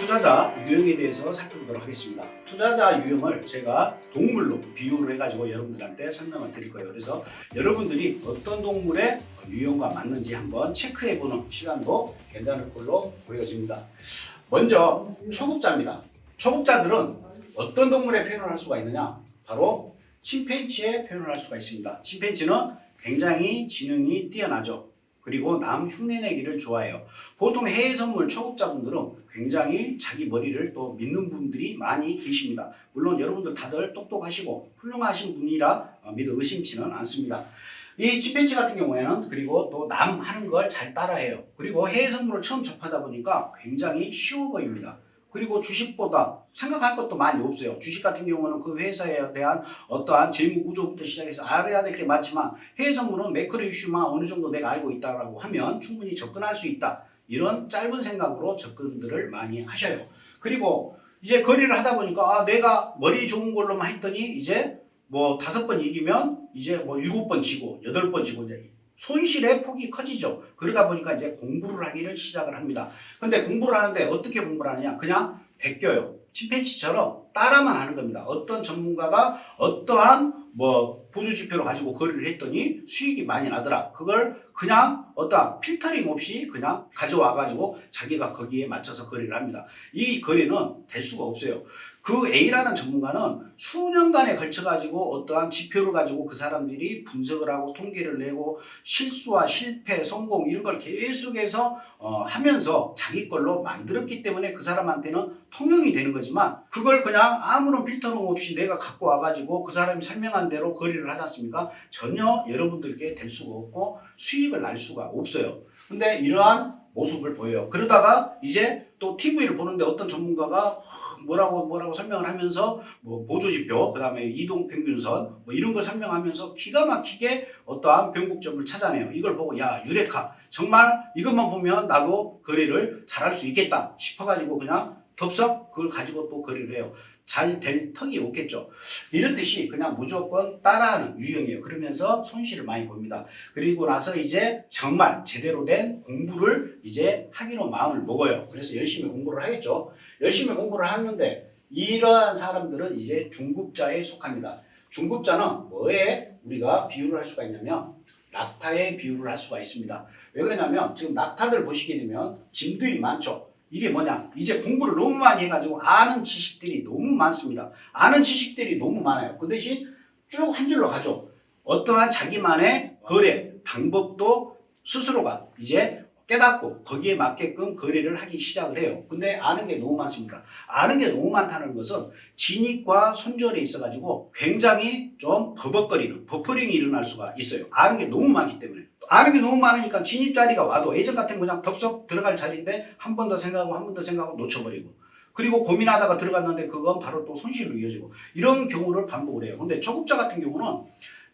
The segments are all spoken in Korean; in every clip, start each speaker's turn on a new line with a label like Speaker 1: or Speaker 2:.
Speaker 1: 투자자 유형에 대해서 살펴보도록 하겠습니다. 투자자 유형을 제가 동물로 비유를 해가지고 여러분들한테 설명을 드릴 거예요. 그래서 여러분들이 어떤 동물의 유형과 맞는지 한번 체크해보는 시간도 괜찮을 걸로 보여집니다. 먼저 초급자입니다. 초급자들은 어떤 동물에 표현을 할 수가 있느냐? 바로 침팬지에 표현을 할 수가 있습니다. 침팬지는 굉장히 지능이 뛰어나죠. 그리고 남 흉내내기를 좋아해요. 보통 해외 선물 초급자분들은 굉장히 자기 머리를 또 믿는 분들이 많이 계십니다. 물론 여러분들 다들 똑똑하시고 훌륭하신 분이라 믿어 의심치는 않습니다. 이 침팬지 같은 경우에는 그리고 또 남 하는 걸 잘 따라해요. 그리고 해외 선물을 처음 접하다 보니까 굉장히 쉬워 보입니다. 그리고 주식보다 생각할 것도 많이 없어요. 주식 같은 경우는 그 회사에 대한 어떠한 재무 구조부터 시작해서 알아야 될 게 많지만 해외 선물은 매크로 이슈만 어느 정도 내가 알고 있다라고 하면 충분히 접근할 수 있다. 이런 짧은 생각으로 접근들을 많이 하셔요. 그리고 이제 거래를 하다 보니까 내가 머리 좋은 걸로만 했더니 이제 뭐 5번 이기면 이제 뭐 7번 지고 8번 지고 이제 손실의 폭이 커지죠. 그러다 보니까 이제 공부를 하기를 시작을 합니다. 근데 공부를 하는데 어떻게 공부를 하느냐? 그냥 베껴요. 침팬지처럼 따라만 하는 겁니다. 어떤 전문가가 어떠한 뭐 보조지표를 가지고 거래를 했더니 수익이 많이 나더라. 그걸 그냥 어떠한 필터링 없이 그냥 가져와가지고 자기가 거기에 맞춰서 거래를 합니다. 이 거래는 될 수가 없어요. 그 A라는 전문가는 수년간에 걸쳐가지고 어떠한 지표를 가지고 그 사람들이 분석을 하고 통계를 내고 실수와 실패, 성공 이런 걸 계속해서 하면서 자기 걸로 만들었기 때문에 그 사람한테는 통용이 되는 거지만 그걸 그냥 아무런 필터링 없이 내가 갖고 와가지고 그 사람이 설명한 대로 거래를 하지 않습니까? 전혀 여러분들께 될 수가 없고 수익을 날 수가 없어요. 근데 이러한 모습을 보여요. 그러다가 이제 또 TV를 보는데 어떤 전문가가 뭐라고 설명을 하면서 뭐 보조지표, 그 다음에 이동평균선 뭐 이런 걸 설명하면서 기가 막히게 어떠한 변곡점을 찾아내요. 이걸 보고 야 유레카 정말 이것만 보면 나도 거래를 잘할 수 있겠다 싶어가지고 그냥 덥석 그걸 가지고 또 거래를 해요. 잘 될 턱이 없겠죠. 이렇듯이 그냥 무조건 따라하는 유형이에요. 그러면서 손실을 많이 봅니다. 그리고 나서 이제 정말 제대로 된 공부를 이제 하기로 마음을 먹어요. 그래서 열심히 공부를 하겠죠. 열심히 공부를 하는데 이러한 사람들은 이제 중급자에 속합니다. 중급자는 뭐에 우리가 비유를 할 수가 있냐면 낙타에 비유를 할 수가 있습니다. 왜 그러냐면 지금 낙타들 보시게 되면 짐들이 많죠. 이게 뭐냐? 이제 공부를 너무 많이 해가지고 아는 지식들이 너무 많습니다. 아는 지식들이 너무 많아요. 그 대신 쭉 한 줄로 가죠. 어떠한 자기만의 거래 방법도 스스로가 이제 깨닫고 거기에 맞게끔 거래를 하기 시작을 해요. 근데 아는 게 너무 많습니다. 아는 게 너무 많다는 것은 진입과 손절에 있어가지고 굉장히 좀 버벅거리는 버퍼링이 일어날 수가 있어요. 아는 게 너무 많기 때문에. 아는 게 너무 많으니까 진입 자리가 와도 예전 같은 그냥 덥석 들어갈 자리인데 한 번 더 생각하고 한 번 더 생각하고 놓쳐버리고 그리고 고민하다가 들어갔는데 그건 바로 또 손실로 이어지고 이런 경우를 반복을 해요. 근데 초급자 같은 경우는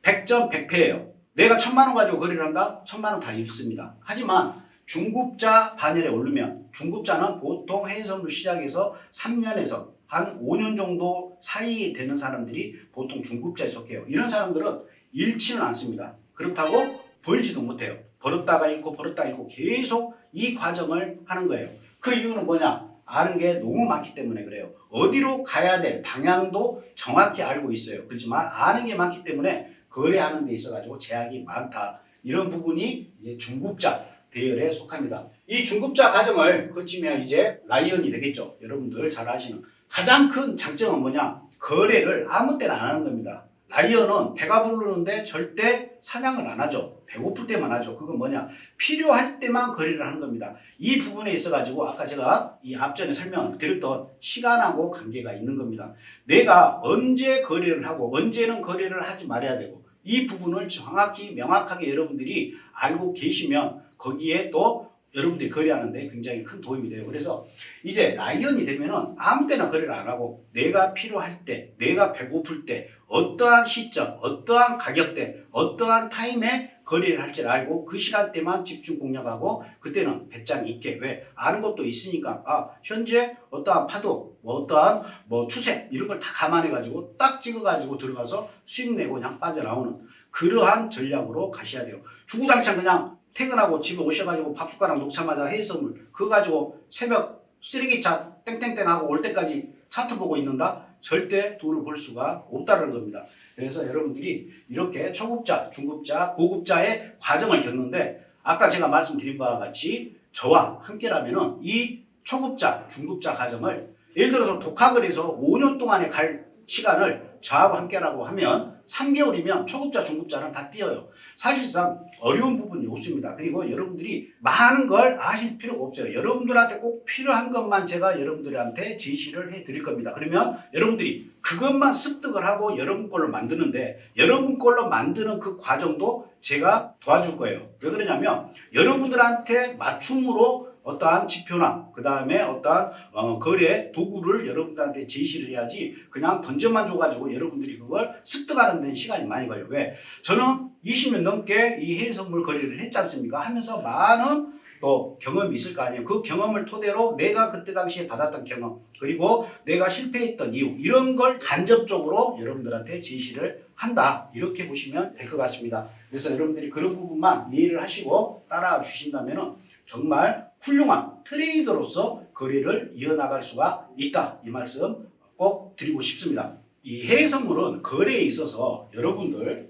Speaker 1: 100점 100패예요. 내가 1000만 원 가지고 거래를 한다? 1000만 원 다 잃습니다. 하지만 중급자 반열에 오르면 중급자는 보통 해외선물 시작해서 3년에서 한 5년 정도 사이 되는 사람들이 보통 중급자에 속해요. 이런 사람들은 잃지는 않습니다. 그렇다고 벌지도 못해요. 벌었다가 잃고 벌었다가 잃고 계속 이 과정을 하는 거예요. 그 이유는 뭐냐? 아는 게 너무 많기 때문에 그래요. 어디로 가야 될 방향도 정확히 알고 있어요. 그렇지만 아는 게 많기 때문에 거래하는 데 있어가지고 제약이 많다. 이런 부분이 이제 중급자 대열에 속합니다. 이 중급자 과정을 거치면 이제 라이언이 되겠죠. 여러분들 잘 아시는. 가장 큰 장점은 뭐냐? 거래를 아무 때나 안 하는 겁니다. 라이언은 배가 부르는데 절대 사냥을 안 하죠. 배고플 때만 하죠. 그건 뭐냐? 필요할 때만 거래를 하는 겁니다. 이 부분에 있어가지고 아까 제가 이 앞전에 설명을 드렸던 시간하고 관계가 있는 겁니다. 내가 언제 거래를 하고 언제는 거래를 하지 말아야 되고 이 부분을 정확히 명확하게 여러분들이 알고 계시면 거기에 또 여러분들이 거래하는데 굉장히 큰 도움이 돼요. 그래서 이제 라이언이 되면은 아무 때나 거래를 안 하고 내가 필요할 때, 내가 배고플 때, 어떠한 시점, 어떠한 가격대, 어떠한 타임에 거래를 할지 알고 그 시간대만 집중 공략하고 그때는 배짱 있게 왜 아는 것도 있으니까 현재 어떠한 파도, 어떠한 추세 이런 걸 다 감안해 가지고 딱 찍어 가지고 들어가서 수익 내고 그냥 빠져나오는 그러한 전략으로 가셔야 돼요. 주구장창 그냥 퇴근하고 집에 오셔가지고 밥숟가락 놓자마자 해외선물 그거 가지고 새벽 쓰레기차 땡땡땡하고 올 때까지 차트 보고 있는다? 절대 돈을 벌 수가 없다는 겁니다. 그래서 여러분들이 이렇게 초급자, 중급자, 고급자의 과정을 겪는데 아까 제가 말씀드린 바와 같이 저와 함께라면은 이 초급자, 중급자 과정을 예를 들어서 독학을 해서 5년 동안에 갈 시간을 저하고 함께라고 하면 3개월이면 초급자, 중급자는 다 뛰어요. 사실상 어려운 부분이 없습니다. 그리고 여러분들이 많은 걸 아실 필요가 없어요. 여러분들한테 꼭 필요한 것만 제가 여러분들한테 제시를 해드릴 겁니다. 그러면 여러분들이 그것만 습득을 하고 여러분 걸로 만드는데 여러분 걸로 만드는 그 과정도 제가 도와줄 거예요. 왜 그러냐면 여러분들한테 맞춤으로 어떠한 지표나 그 다음에 어떠한 거래 도구를 여러분들한테 제시를 해야지 그냥 던져만 줘가지고 여러분들이 그걸 습득하는 데 시간이 많이 걸려요. 왜? 저는 20년 넘게 이 해외선물 거래를 했지 않습니까? 하면서 많은 또 경험이 있을 거 아니에요. 그 경험을 토대로 내가 그때 당시에 받았던 경험 그리고 내가 실패했던 이유 이런 걸 간접적으로 여러분들한테 제시를 한다. 이렇게 보시면 될 것 같습니다. 그래서 여러분들이 그런 부분만 이해를 하시고 따라와 주신다면 정말 훌륭한 트레이더로서 거래를 이어나갈 수가 있다. 이 말씀 꼭 드리고 싶습니다. 이 해외 선물은 거래에 있어서 여러분들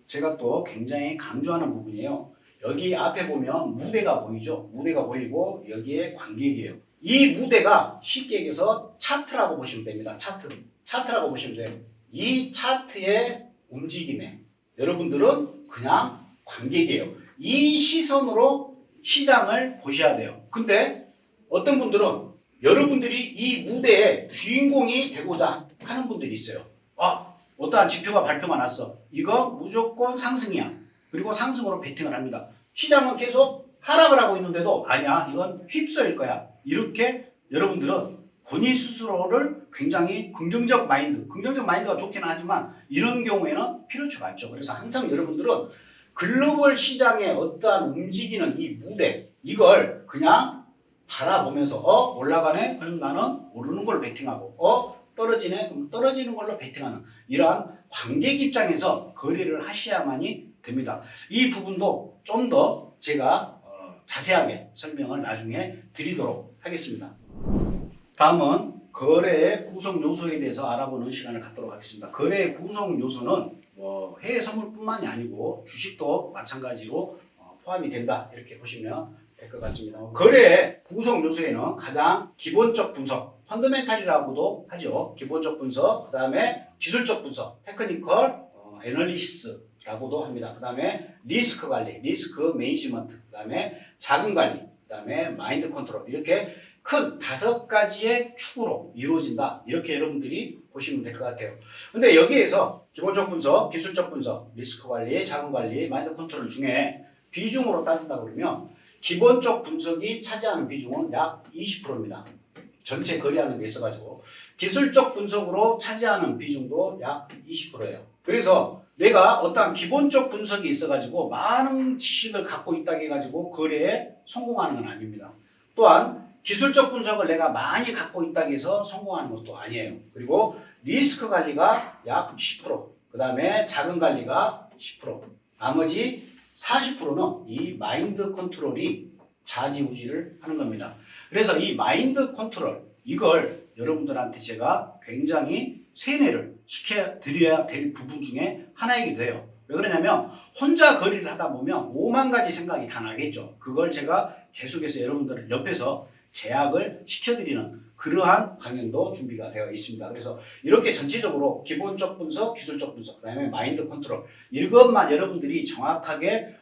Speaker 1: 제가 또 굉장히 강조하는 부분이에요. 여기 앞에 보면 무대가 보이죠? 무대가 보이고 여기에 관객이에요. 이 무대가 쉽게 얘기해서 차트라고 보시면 됩니다. 차트라고 보시면 돼요. 이 차트의 움직임에 여러분들은 그냥 관객이에요. 이 시선으로 시장을 보셔야 돼요. 근데 어떤 분들은 여러분들이 이 무대의 주인공이 되고자 하는 분들이 있어요. 어떠한 지표가 발표가 났어. 이거 무조건 상승이야. 그리고 상승으로 베팅을 합니다. 시장은 계속 하락을 하고 있는데도 아니야. 이건 휩쓸릴 거야. 이렇게 여러분들은 본인 스스로를 굉장히 긍정적 마인드가 좋기는 하지만 이런 경우에는 필요치가 않죠. 그래서 항상 여러분들은 글로벌 시장의 어떠한 움직이는 이 무대 이걸 그냥 바라보면서 올라가네? 그럼 나는 오르는 걸로 베팅하고 떨어지네? 그럼 떨어지는 걸로 베팅하는 이러한 관객 입장에서 거래를 하셔야만이 됩니다. 이 부분도 좀 더 제가 자세하게 설명을 나중에 드리도록 하겠습니다. 다음은 거래의 구성 요소에 대해서 알아보는 시간을 갖도록 하겠습니다. 거래의 구성 요소는 해외 선물뿐만이 아니고 주식도 마찬가지로 포함이 된다. 이렇게 보시면 될 것 같습니다. 거래의 구성 요소에는 가장 기본적 분석, 펀더멘탈이라고도 하죠. 기본적 분석, 그 다음에 기술적 분석, 테크니컬 애널리시스라고도 합니다. 그 다음에 리스크 관리, 리스크 매니지먼트, 그 다음에 자금 관리, 그 다음에 마인드 컨트롤 이렇게 큰 5가지의 축으로 이루어진다. 이렇게 여러분들이 보시면 될 것 같아요. 근데 여기에서 기본적 분석, 기술적 분석, 리스크 관리, 자금 관리, 마인드 컨트롤 중에 비중으로 따진다 그러면 기본적 분석이 차지하는 비중은 약 20%입니다. 전체 거래하는 데 있어가지고 기술적 분석으로 차지하는 비중도 약 20%예요. 그래서 내가 어떠한 기본적 분석이 있어가지고 많은 지식을 갖고 있다고 해가지고 거래에 성공하는 건 아닙니다. 또한 기술적 분석을 내가 많이 갖고 있다고 해서 성공하는 것도 아니에요. 그리고 리스크 관리가 약 10%, 그 다음에 자금 관리가 10%, 나머지 40%는 이 마인드 컨트롤이 좌지우지를 하는 겁니다. 그래서 이 마인드 컨트롤 이걸 여러분들한테 제가 굉장히 세뇌를 시켜드려야 될 부분 중에 하나이기도 해요. 왜 그러냐면 혼자 거래를 하다 보면 5만 가지 생각이 다 나겠죠. 그걸 제가 계속해서 여러분들을 옆에서 제약을 시켜드리는 그러한 강연도 준비가 되어 있습니다. 그래서 이렇게 전체적으로 기본적 분석, 기술적 분석, 그 다음에 마인드 컨트롤 이것만 여러분들이 정확하게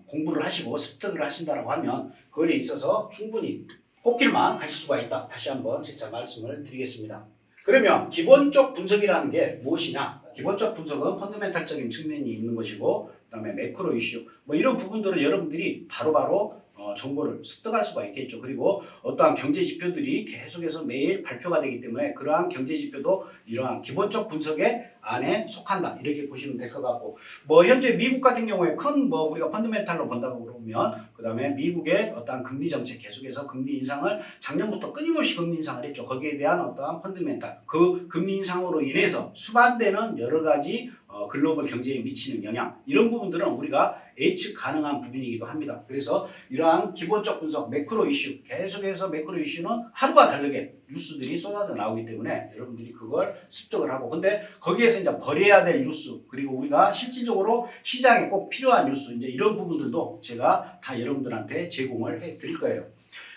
Speaker 1: 공부를 하시고 습득을 하신다고 하면 거기에 있어서 충분히 꽃길만 가실 수가 있다. 다시 한번 진짜 말씀을 드리겠습니다. 그러면 기본적 분석이라는 게 무엇이냐? 기본적 분석은 펀더멘탈적인 측면이 있는 것이고 그 다음에 매크로 이슈 이런 부분들은 여러분들이 바로바로 정보를 습득할 수가 있겠죠. 그리고 어떠한 경제 지표들이 계속해서 매일 발표가 되기 때문에 그러한 경제 지표도 이러한 기본적 분석의 안에 속한다. 이렇게 보시면 될 것 같고 현재 미국 같은 경우에 큰 우리가 펀더멘탈로 본다고 그러면 그 다음에 미국의 어떠한 금리 정책 계속해서 금리 인상을 작년부터 끊임없이 금리 인상을 했죠. 거기에 대한 어떠한 펀더멘탈 그 금리 인상으로 인해서 수반되는 여러 가지 글로벌 경제에 미치는 영향 이런 부분들은 우리가 예측 가능한 부분이기도 합니다. 그래서 이러한 기본적 분석 매크로 이슈 계속해서 매크로 이슈는 하루가 다르게 뉴스들이 쏟아져 나오기 때문에 여러분들이 그걸 습득을 하고, 근데 거기에서 이제 버려야 될 뉴스, 그리고 우리가 실질적으로 시장에 꼭 필요한 뉴스, 이제 이런 부분들도 제가 다 여러분들한테 제공을 해 드릴 거예요.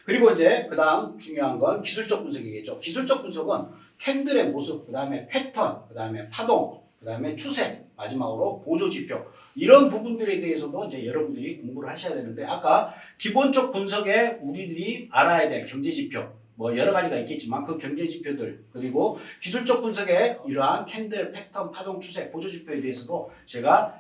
Speaker 1: 그리고 이제 그 다음 중요한 건 기술적 분석이겠죠. 기술적 분석은 캔들의 모습, 그 다음에 패턴, 그 다음에 파동, 그 다음에 추세, 마지막으로 보조지표, 이런 부분들에 대해서도 이제 여러분들이 공부를 하셔야 되는데, 아까 기본적 분석에 우리들이 알아야 될 경제지표, 뭐 여러 가지가 있겠지만 그 경제지표들, 그리고 기술적 분석에 이러한 캔들, 패턴, 파동, 추세, 보조지표에 대해서도 제가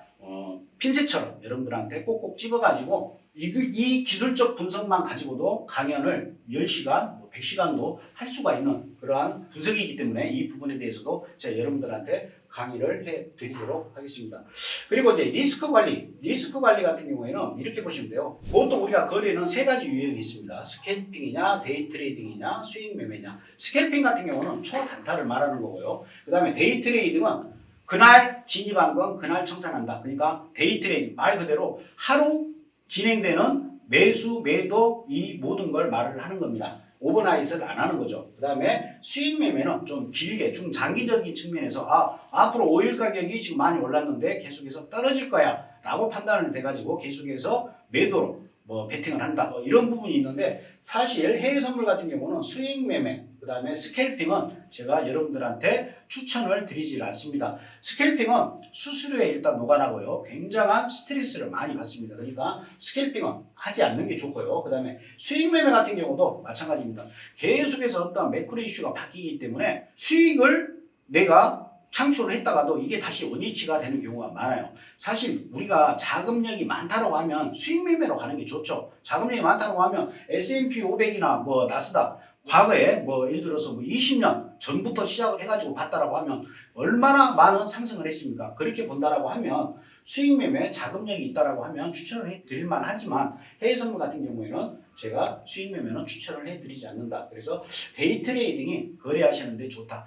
Speaker 1: 핀셋처럼 여러분들한테 꼭꼭 집어가지고 이 기술적 분석만 가지고도 강연을 10시간, 100시간도 할 수가 있는 그러한 분석이기 때문에 이 부분에 대해서도 제가 여러분들한테 강의를 해드리도록 하겠습니다. 그리고 이제 리스크 관리 같은 경우에는 이렇게 보시면 돼요. 보통 우리가 거래는 세 가지 유형이 있습니다. 스캘핑이냐, 데이 트레이딩이냐, 수익 매매냐. 스캘핑 같은 경우는 초단타를 말하는 거고요. 그 다음에 데이 트레이딩은 그날 진입한 건 그날 청산한다. 그러니까 데이 트레이딩, 말 그대로 하루 진행되는 매수, 매도, 이 모든 걸 말을 하는 겁니다. 오버나잇을 안 하는 거죠. 그 다음에 수익 매매는 좀 길게 중장기적인 측면에서 앞으로 오일 가격이 지금 많이 올랐는데 계속해서 떨어질 거야 라고 판단을 돼가지고 계속해서 매도로 베팅을 한다, 이런 부분이 있는데, 사실 해외 선물 같은 경우는 수익 매매, 그 다음에 스캘핑은 제가 여러분들한테 추천을 드리질 않습니다. 스캘핑은 수수료에 일단 녹아나고요, 굉장한 스트레스를 많이 받습니다. 그러니까 스캘핑은 하지 않는 게 좋고요. 그 다음에 수익 매매 같은 경우도 마찬가지입니다. 계속해서 어떤 매크로 이슈가 바뀌기 때문에 수익을 내가 창출을 했다가도 이게 다시 원위치가 되는 경우가 많아요. 사실 우리가 자금력이 많다고 하면 수익 매매로 가는 게 좋죠. 자금력이 많다고 하면 S&P 500이나 나스닥, 과거에 예를 들어서 20년 전부터 시작을 해가지고 봤다라고 하면 얼마나 많은 상승을 했습니까? 그렇게 본다라고 하면 수익 매매 자금력이 있다라고 하면 추천을 해드릴 만하지만, 해외 선물 같은 경우에는 제가 수익 매매는 추천을 해드리지 않는다. 그래서 데이 트레이딩이 거래하시는데 좋다.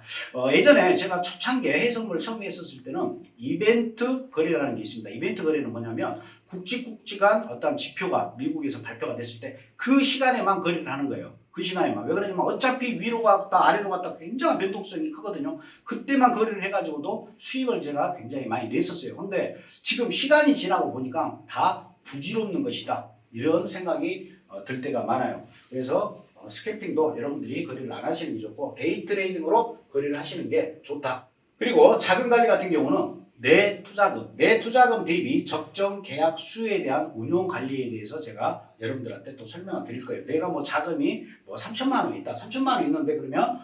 Speaker 1: 예전에 제가 초창기에 해외 선물을 처음 했었을 때는 이벤트 거래라는 게 있습니다. 이벤트 거래는 뭐냐면 굵직굵직한 어떤 지표가 미국에서 발표가 됐을 때 그 시간에만 거래를 하는 거예요. 그 시간에만. 왜 그러냐면 어차피 위로 갔다 아래로 갔다 굉장한 변동성이 크거든요. 그때만 거래를 해가지고도 수익을 제가 굉장히 많이 냈었어요. 근데 지금 시간이 지나고 보니까 다 부질없는 것이다, 이런 생각이 들 때가 많아요. 그래서 스캘핑도 여러분들이 거래를 안 하시는 게 좋고, 데이 트레이딩으로 거래를 하시는 게 좋다. 그리고 자금 관리 같은 경우는 내 투자금 대비 적정 계약 수에 대한 운용 관리에 대해서 제가 여러분들한테 또 설명을 드릴 거예요. 내가 자금이 3천만 원 있다. 3천만 원 있는데 그러면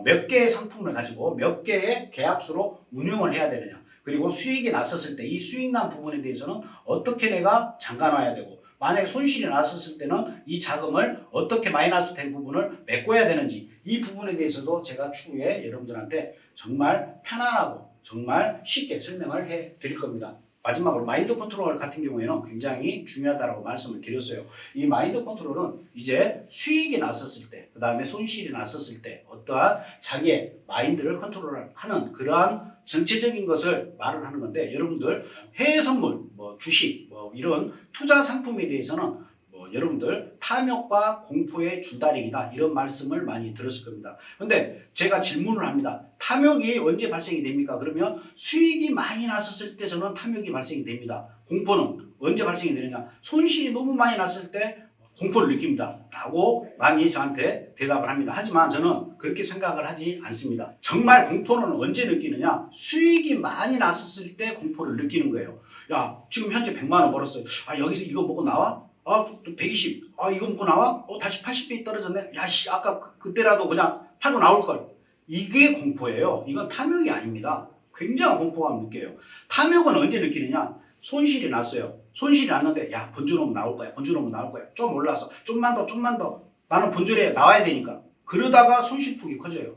Speaker 1: 몇 개의 상품을 가지고 몇 개의 계약수로 운용을 해야 되느냐. 그리고 수익이 났었을 때 이 수익 난 부분에 대해서는 어떻게 내가 잠가놔야 되고, 만약에 손실이 났었을 때는 이 자금을 어떻게 마이너스 된 부분을 메꿔야 되는지, 이 부분에 대해서도 제가 추후에 여러분들한테 정말 편안하고 정말 쉽게 설명을 해 드릴 겁니다. 마지막으로 마인드 컨트롤 같은 경우에는 굉장히 중요하다고 말씀을 드렸어요. 이 마인드 컨트롤은 이제 수익이 났었을 때, 그 다음에 손실이 났었을 때 어떠한 자기의 마인드를 컨트롤하는 그러한 전체적인 것을 말을 하는 건데, 여러분들 해외 선물, 주식, 이런 투자 상품에 대해서는 여러분들 탐욕과 공포의 줄다리기다, 이런 말씀을 많이 들었을 겁니다. 근데 제가 질문을 합니다. 탐욕이 언제 발생이 됩니까? 그러면 수익이 많이 났었을 때 저는 탐욕이 발생이 됩니다. 공포는 언제 발생이 되느냐? 손실이 너무 많이 났을 때 공포를 느낍니다 라고 많이 저한테 대답을 합니다. 하지만 저는 그렇게 생각을 하지 않습니다. 정말 공포는 언제 느끼느냐? 수익이 많이 났었을 때 공포를 느끼는 거예요. 야, 지금 현재 100만 원 벌었어요. 여기서 이거 먹고 나와? 또 120. 이거 먹고 나와? 다시 80배 떨어졌네. 아까 그때라도 그냥 팔고 나올 걸. 이게 공포예요. 이건 탐욕이 아닙니다. 굉장한 공포감을 느껴요. 탐욕은 언제 느끼느냐? 손실이 났어요. 손실이 났는데 본전 오면 나올 거야. 본전 오면 나올 거야. 좀 올라서 좀만 더 나는 본전에 나와야 되니까. 그러다가 손실폭이 커져요.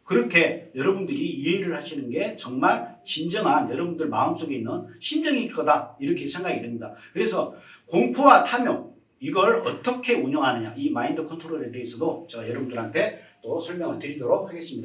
Speaker 1: 그렇게 여러분들이 이해를 하시는 게 정말 진정한 여러분들 마음속에 있는 심정일 거다, 이렇게 생각이 됩니다. 그래서 공포와 탐욕, 이걸 어떻게 운영하느냐, 이 마인드 컨트롤에 대해서도 제가 여러분들한테 또 설명을 드리도록 하겠습니다.